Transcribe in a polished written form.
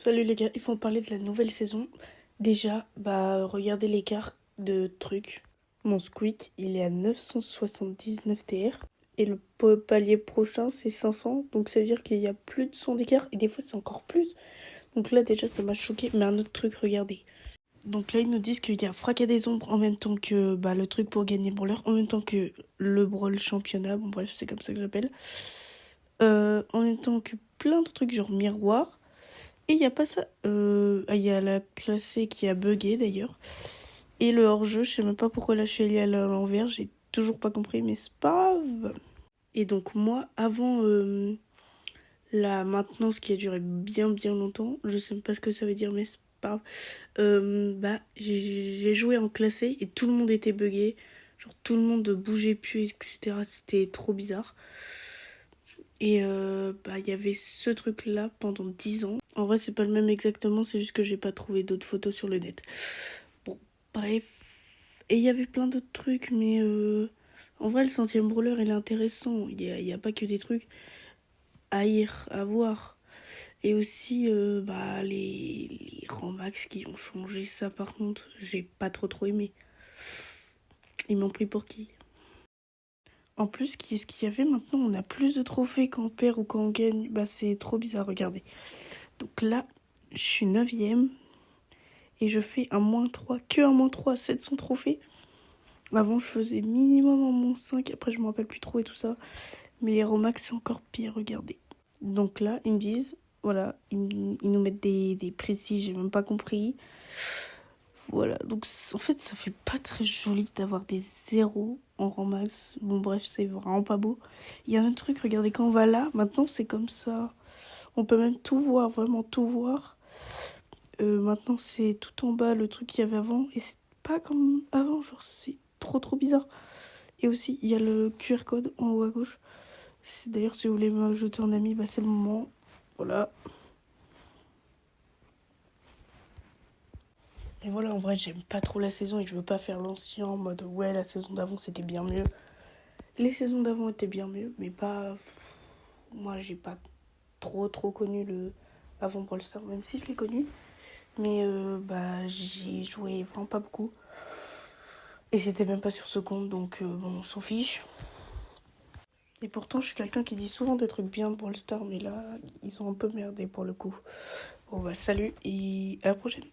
Salut les gars, il faut en parler de la nouvelle saison. Déjà, regardez l'écart de trucs. Mon Squeak, il est à 979 TR. Et le palier prochain, c'est 500. Donc ça veut dire qu'il y a plus de 100 d'écart. Et des fois, c'est encore plus. Donc là, déjà, ça m'a choqué. Mais un autre truc, regardez. Donc là, ils nous disent qu'il y a Fracas des Ombres en même temps que le truc pour gagner le Brawler. En même temps que le Brawl Championnat. Bon, bref, c'est comme ça que j'appelle. En même temps que plein de trucs genre miroir. Et il n'y a pas ça. Il y a la classée qui a bugué d'ailleurs. Et le hors-jeu, je sais même pas pourquoi la chaîne est à l'envers, j'ai toujours pas compris, mais c'est pas grave. Et donc moi, avant la maintenance qui a duré bien bien longtemps, je sais même pas ce que ça veut dire, mais c'est pas grave. J'ai joué en classé et tout le monde était bugué. Genre tout le monde bougeait plus, etc. C'était trop bizarre. Et il y avait ce truc-là pendant 10 ans. En vrai, c'est pas le même exactement, c'est juste que j'ai pas trouvé d'autres photos sur le net. Bon, bref. Et il y avait plein d'autres trucs, mais en vrai, le 100e brawler, il est intéressant. Il y a pas que des trucs à lire, à voir. Et aussi, les rangs max qui ont changé, ça par contre, j'ai pas trop aimé. Ils m'ont pris pour qui? En plus, qu'est-ce qu'il y avait maintenant? On a plus de trophées quand on perd ou quand on gagne. Bah, c'est trop bizarre, regardez. Donc là, je suis 9ème et je fais un -3, que un -3 à 700 trophées. Avant, je faisais minimum un -5, après je me rappelle plus trop et tout ça. Mais les Romax, c'est encore pire, regardez. Donc là, ils me disent, voilà, ils nous mettent des précis, j'ai même pas compris. Voilà, donc en fait, ça fait pas très joli d'avoir des zéros en rang max. Bon, bref, c'est vraiment pas beau. Il y a un truc, regardez, quand on va là, maintenant c'est comme ça. On peut même tout voir, vraiment tout voir. Maintenant, c'est tout en bas le truc qu'il y avait avant. Et c'est pas comme avant, genre, c'est trop bizarre. Et aussi, il y a le QR code en haut à gauche. D'ailleurs, si vous voulez m'ajouter en ami, c'est le moment. Voilà. Et voilà, en vrai, j'aime pas trop la saison et je veux pas faire l'ancien en mode ouais, la saison d'avant c'était bien mieux. Les saisons d'avant étaient bien mieux, mais pas. Moi, j'ai pas trop connu le avant Brawl Stars, même si je l'ai connu. Mais j'ai joué vraiment pas beaucoup. Et c'était même pas sur ce compte, donc bon, on s'en fiche. Et pourtant, je suis quelqu'un qui dit souvent des trucs bien de Brawl Stars, mais là, ils ont un peu merdé pour le coup. Bon, salut et à la prochaine.